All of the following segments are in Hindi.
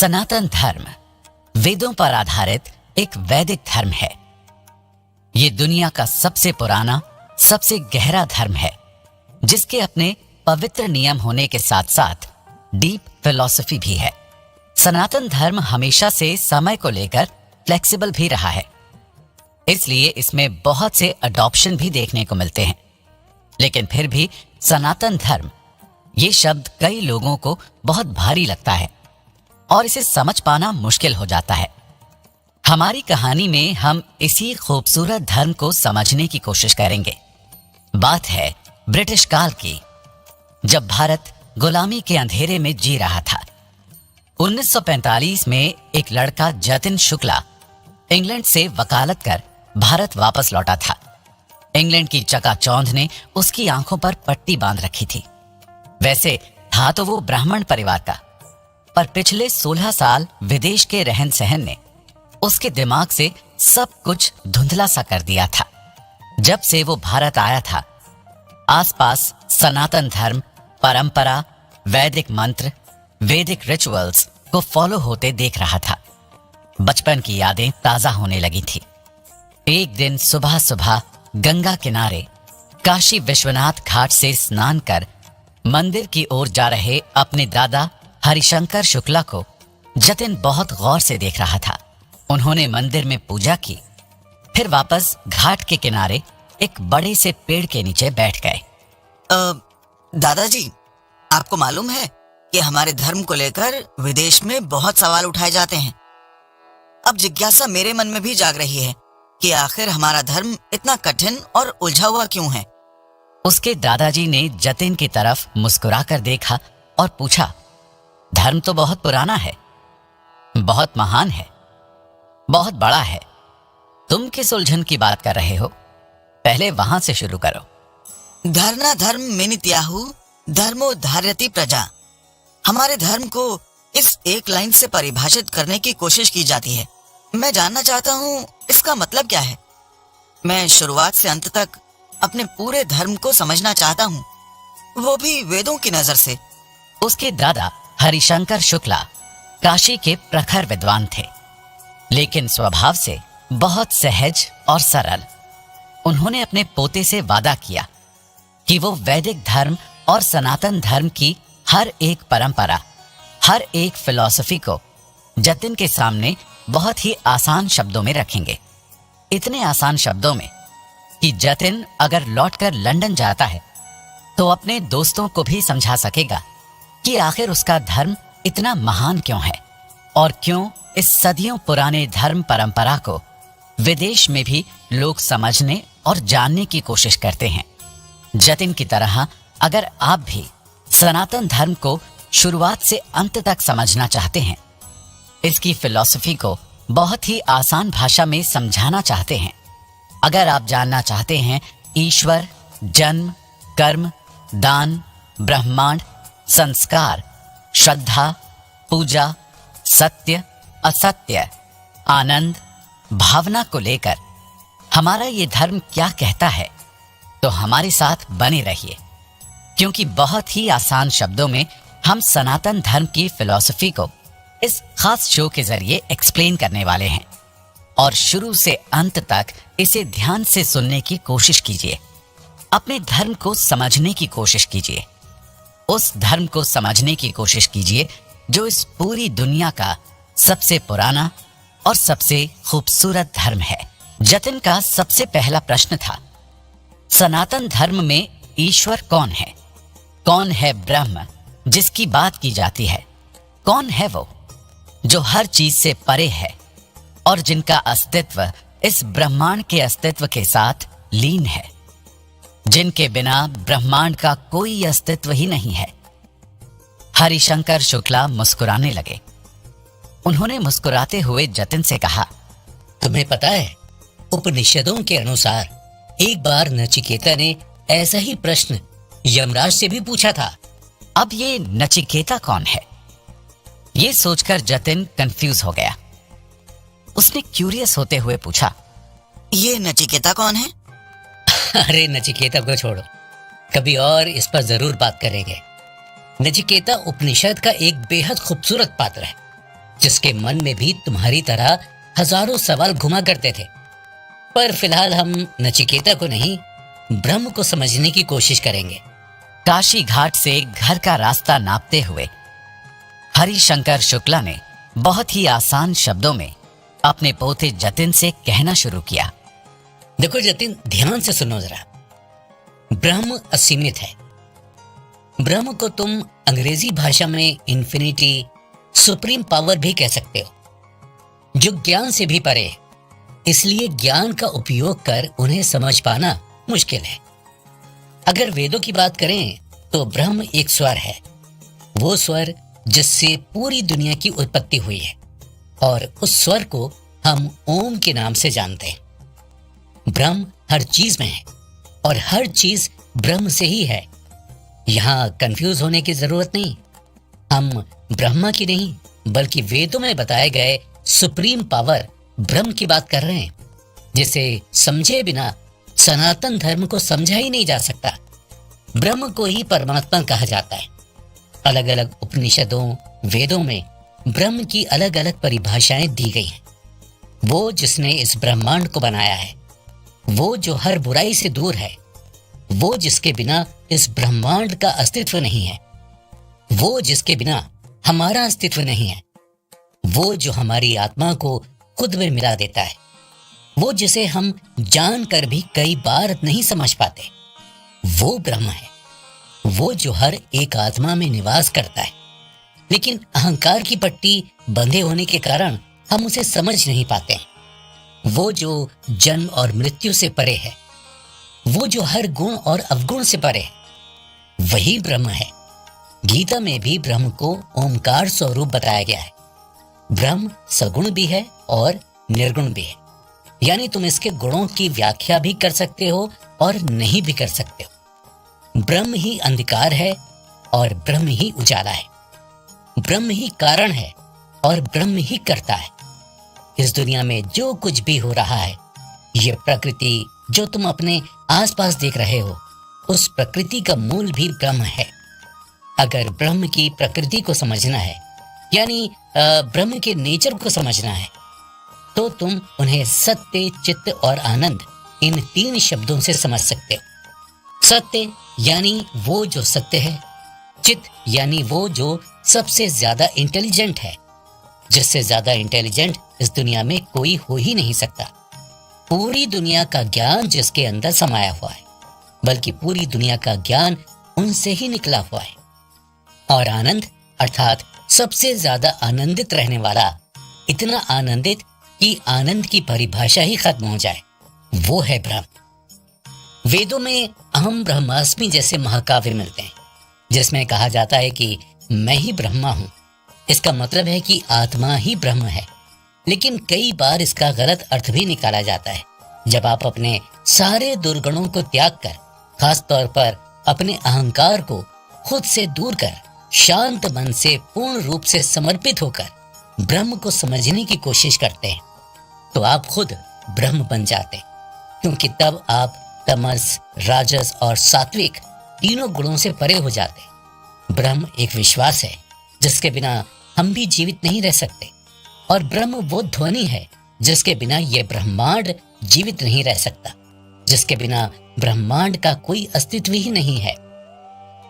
सनातन धर्म वेदों पर आधारित एक वैदिक धर्म है। ये दुनिया का सबसे पुराना, सबसे गहरा धर्म है, जिसके अपने पवित्र नियम होने के साथ साथ डीप फिलॉसफी भी है। सनातन धर्म हमेशा से समय को लेकर फ्लेक्सिबल भी रहा है, इसलिए इसमें बहुत से अडॉप्शन भी देखने को मिलते हैं। लेकिन फिर भी सनातन धर्म ये शब्द कई लोगों को बहुत भारी लगता है और इसे समझ पाना मुश्किल हो जाता है। हमारी कहानी में हम इसी खूबसूरत धर्म को समझने की कोशिश करेंगे। बात है ब्रिटिश काल की, जब भारत गुलामी के अंधेरे में जी रहा था। 1945 में एक लड़का जतिन शुक्ला इंग्लैंड से वकालत कर भारत वापस लौटा था। इंग्लैंड की चकाचौंध ने उसकी आंखों पर पट्टी बांध रखी थी। वैसे था तो वो ब्राह्मण परिवार का, पर पिछले 16 साल विदेश के रहन सहन ने उसके दिमाग से सब कुछ धुंधला सा कर दिया था। जब से वो भारत आया था, आसपास सनातन धर्म, परंपरा, वैदिक मंत्र, वैदिक रिचुअल्स को फॉलो होते देख रहा था। बचपन की यादें ताजा होने लगी थी। एक दिन सुबह सुबह गंगा किनारे काशी विश्वनाथ घाट से स्नान कर मंदिर की ओर जा रहे अपने दादा हरिशंकर शुक्ला को जतिन बहुत गौर से देख रहा था। उन्होंने मंदिर में पूजा की, फिर वापस घाट के किनारे एक बड़े से पेड़ के नीचे बैठ गए। दादाजी, आपको मालूम है कि हमारे धर्म को लेकर विदेश में बहुत सवाल उठाए जाते हैं। अब जिज्ञासा मेरे मन में भी जाग रही है कि आखिर हमारा धर्म इतना कठिन और उलझा हुआ क्यों है। उसके दादाजी ने जतिन की तरफ मुस्कुराकर देखा और पूछा, धर्म तो बहुत पुराना है, बहुत महान है, बहुत बड़ा है। तुम किस उलझन की बात कर रहे हो? पहले वहां से शुरू करो। धर्ना धर्म मेनित्याहु धर्मो धार्यति प्रजा। हमारे धर्म को इस एक लाइन से परिभाषित करने की कोशिश की जाती है। मैं जानना चाहता हूँ इसका मतलब क्या है। मैं शुरुआत से अंत तक अपने पूरे धर्म को समझना चाहता हूँ, वो भी वेदों की नजर से। उसके दादा हरिशंकर शुक्ला काशी के प्रखर विद्वान थे, लेकिन स्वभाव से बहुत सहज और सरल। उन्होंने अपने पोते से वादा किया कि वो वैदिक धर्म और सनातन धर्म की हर एक परंपरा, हर एक फिलॉसफी को जतिन के सामने बहुत ही आसान शब्दों में रखेंगे। इतने आसान शब्दों में कि जतिन अगर लौटकर लंदन जाता है तो अपने दोस्तों को भी समझा सकेगा कि आखिर उसका धर्म इतना महान क्यों है और क्यों इस सदियों पुराने धर्म परंपरा को विदेश में भी लोग समझने और जानने की कोशिश करते हैं। जतिन की तरह अगर आप भी सनातन धर्म को शुरुआत से अंत तक समझना चाहते हैं, इसकी फिलॉसफी को बहुत ही आसान भाषा में समझाना चाहते हैं, अगर आप जानना चाहते हैं ईश्वर, जन्म, कर्म, दान, ब्रह्मांड, संस्कार, श्रद्धा, पूजा, सत्य, असत्य, आनंद, भावना को लेकर हमारा ये धर्म क्या कहता है, तो हमारे साथ बने रहिए, क्योंकि बहुत ही आसान शब्दों में हम सनातन धर्म की फिलॉसफी को इस खास शो के जरिए एक्सप्लेन करने वाले हैं। और शुरू से अंत तक इसे ध्यान से सुनने की कोशिश कीजिए। अपने धर्म को समझने की कोशिश कीजिए। उस धर्म को समझने की कोशिश कीजिए जो इस पूरी दुनिया का सबसे पुराना और सबसे खूबसूरत धर्म है। जतिन का सबसे पहला प्रश्न था, सनातन धर्म में ईश्वर कौन है? कौन है ब्रह्म जिसकी बात की जाती है? कौन है वो जो हर चीज से परे है और जिनका अस्तित्व इस ब्रह्मांड के अस्तित्व के साथ लीन है, जिनके बिना ब्रह्मांड का कोई अस्तित्व ही नहीं है? हरिशंकर शुक्ला मुस्कुराने लगे। उन्होंने मुस्कुराते हुए जतिन से कहा, तुम्हें पता है, उपनिषदों के अनुसार एक बार नचिकेता ने ऐसा ही प्रश्न यमराज से भी पूछा था। अब ये नचिकेता कौन है? ये सोचकर जतिन कंफ्यूज हो गया। उसने क्यूरियस होते हुए पूछा, ये नचिकेता कौन है? अरे नचिकेता को छोड़ो, कभी और इस पर जरूर बात करेंगे। नचिकेता उपनिषद का एक बेहद खूबसूरत पात्र है। जिसके मन में भी तुम्हारी तरह हजारों सवाल घुमा करते थे। पर फिलहाल हम नचिकेता को नहीं, ब्रह्म को समझने की कोशिश करेंगे। काशी घाट से घर का रास्ता नापते हुए हरिशंकर शुक्ला ने बहुत ही आसान शब्दों में अपने पोते जतिन से कहना शुरू किया। देखो जतिन, ध्यान से सुनो जरा। ब्रह्म असीमित है। ब्रह्म को तुम अंग्रेजी भाषा में इन्फिनिटी, सुप्रीम पावर भी कह सकते हो, जो ज्ञान से भी परे है। इसलिए ज्ञान का उपयोग कर उन्हें समझ पाना मुश्किल है। अगर वेदों की बात करें तो ब्रह्म एक स्वर है, वो स्वर जिससे पूरी दुनिया की उत्पत्ति हुई है, और उस स्वर को हम ओम के नाम से जानते हैं। ब्रह्म हर चीज में है और हर चीज ब्रह्म से ही है। यहां कंफ्यूज होने की जरूरत नहीं। हम ब्रह्मा की नहीं बल्कि वेदों में बताए गए सुप्रीम पावर ब्रह्म की बात कर रहे हैं, जिसे समझे बिना सनातन धर्म को समझा ही नहीं जा सकता। ब्रह्म को ही परमात्मा कहा जाता है। अलग अलग उपनिषदों, वेदों में ब्रह्म की अलग अलग परिभाषाएं दी गई हैं। वो जिसने इस ब्रह्मांड को बनाया है, वो जो हर बुराई से दूर है, वो जिसके बिना इस ब्रह्मांड का अस्तित्व नहीं है, वो जिसके बिना हमारा अस्तित्व नहीं है, वो जो हमारी आत्मा को खुद में मिला देता है, वो जिसे हम जानकर भी कई बार नहीं समझ पाते, वो ब्रह्म है। वो जो हर एक आत्मा में निवास करता है, लेकिन अहंकार की पट्टी बंधे होने के कारण हम उसे समझ नहीं पाते। वो जो जन्म और मृत्यु से परे है, वो जो हर गुण और अवगुण से परे है, वही ब्रह्म है। गीता में भी ब्रह्म को ओमकार स्वरूप बताया गया है। ब्रह्म सगुण भी है और निर्गुण भी है, यानी तुम इसके गुणों की व्याख्या भी कर सकते हो और नहीं भी कर सकते हो। ब्रह्म ही अंधकार है और ब्रह्म ही उजाला है। ब्रह्म ही कारण है और ब्रह्म ही करता है। इस दुनिया में जो कुछ भी हो रहा है, ये प्रकृति जो तुम अपने आसपास देख रहे हो, उस प्रकृति का मूल भी ब्रह्म है। अगर ब्रह्म की प्रकृति को समझना है, यानी ब्रह्म के नेचर को समझना है, तो तुम उन्हें सत्य, चित्त और आनंद, इन तीन शब्दों से समझ सकते हो। सत्य यानी वो जो सत्य है, चित्त यानी वो जो सबसे ज्यादा इंटेलिजेंट है, जिससे ज्यादा इंटेलिजेंट इस दुनिया में कोई हो ही नहीं सकता। पूरी दुनिया का ज्ञान जिसके अंदर समाया हुआ है, बल्कि पूरी दुनिया का ज्ञान उनसे ही निकला हुआ है। और आनंद अर्थात सबसे ज्यादा आनंदित रहने वाला, इतना आनंदित कि आनंद की परिभाषा ही खत्म हो जाए, वो है ब्रह्म। वेदों में अहम ब्रह्मास्मि जैसे महाकाव्य मिलते हैं, जिसमें कहा जाता है कि मैं ही ब्रह्मा हूं। इसका मतलब है कि आत्मा ही ब्रह्म है। लेकिन कई बार इसका गलत अर्थ भी निकाला जाता है। जब आप अपने सारे दुर्गुणों को त्याग कर, खास तौर पर अपने अहंकार को खुद से दूर कर, शांत मन से पूर्ण रूप से समर्पित होकर ब्रह्म को समझने की कोशिश करते हैं, तो आप खुद ब्रह्म बन जाते हैं। क्योंकि तब आप तमस, राजस और सात्विक तीनों गुणों से परे हो जाते हैं। ब्रह्म एक विश्वास है जिसके बिना हम भी जीवित नहीं रह सकते, और ब्रह्म वो ध्वनि है जिसके बिना यह ब्रह्मांड जीवित नहीं रह सकता, जिसके बिना ब्रह्मांड का कोई अस्तित्व ही नहीं है।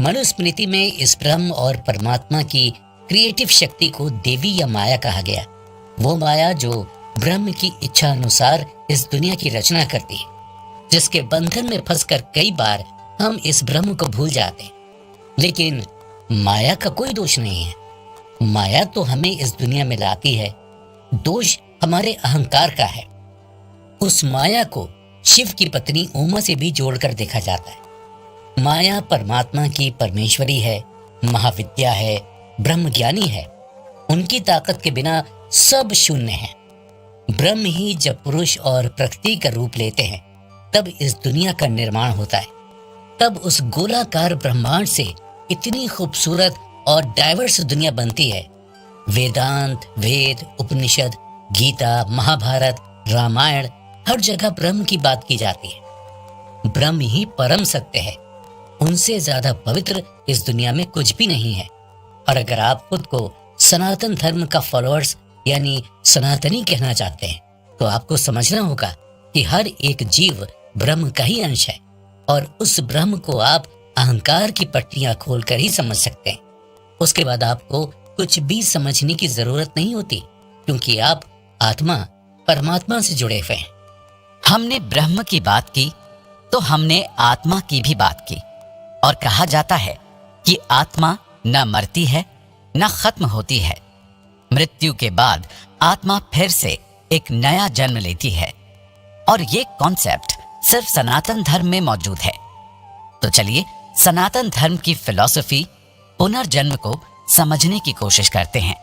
मनुस्मृति में इस ब्रह्म और परमात्मा की क्रिएटिव शक्ति को देवी या माया कहा गया। वो माया जो ब्रह्म की इच्छा अनुसार इस दुनिया की रचना करती है, जिसके बंधन में फंसकर कई बार हम इस ब्रह्म को भूल जाते हैं। लेकिन माया का कोई दोष नहीं है। माया तो हमें इस दुनिया में लाती है, दोष हमारे अहंकार का है। उस माया को शिव की पत्नी उमा से भी जोड़कर देखा जाता है। माया परमात्मा की परमेश्वरी है, महाविद्या है, ब्रह्मज्ञानी है। उनकी ताकत के बिना सब शून्य है। ब्रह्म ही जब पुरुष और प्रकृति का रूप लेते हैं, तब इस दुनिया का निर्माण होता है। तब उस गोलाकार ब्रह्मांड से इतनी खूबसूरत और डाइवर्स दुनिया बनती है। वेदांत, वेद, उपनिषद, गीता, महाभारत, रामायण, हर जगह ब्रह्म की बात की जाती है। ब्रह्म ही परम सत्य है। उनसे ज्यादा पवित्र इस दुनिया में कुछ भी नहीं है। और अगर आप खुद को सनातन धर्म का फॉलोअर्स यानी सनातनी कहना चाहते हैं, तो आपको समझना होगा कि हर एक जीव ब्रह्म का ही अंश है और उस ब्रह्म को आप अहंकार की पट्टियां खोलकर ही समझ सकते हैं। उसके बाद आपको कुछ भी समझने की जरूरत नहीं होती, क्योंकि आप आत्मा परमात्मा से जुड़े हुए हैं। हमने ब्रह्म की बात की तो हमने आत्मा की भी बात की, और कहा जाता है कि आत्मा न मरती है न खत्म होती है। मृत्यु के बाद आत्मा फिर से एक नया जन्म लेती है, और ये कॉन्सेप्ट सिर्फ सनातन धर्म में मौजूद है। तो चलिए सनातन धर्म की फिलॉसफी पुनर्जन्म को समझने की कोशिश करते हैं।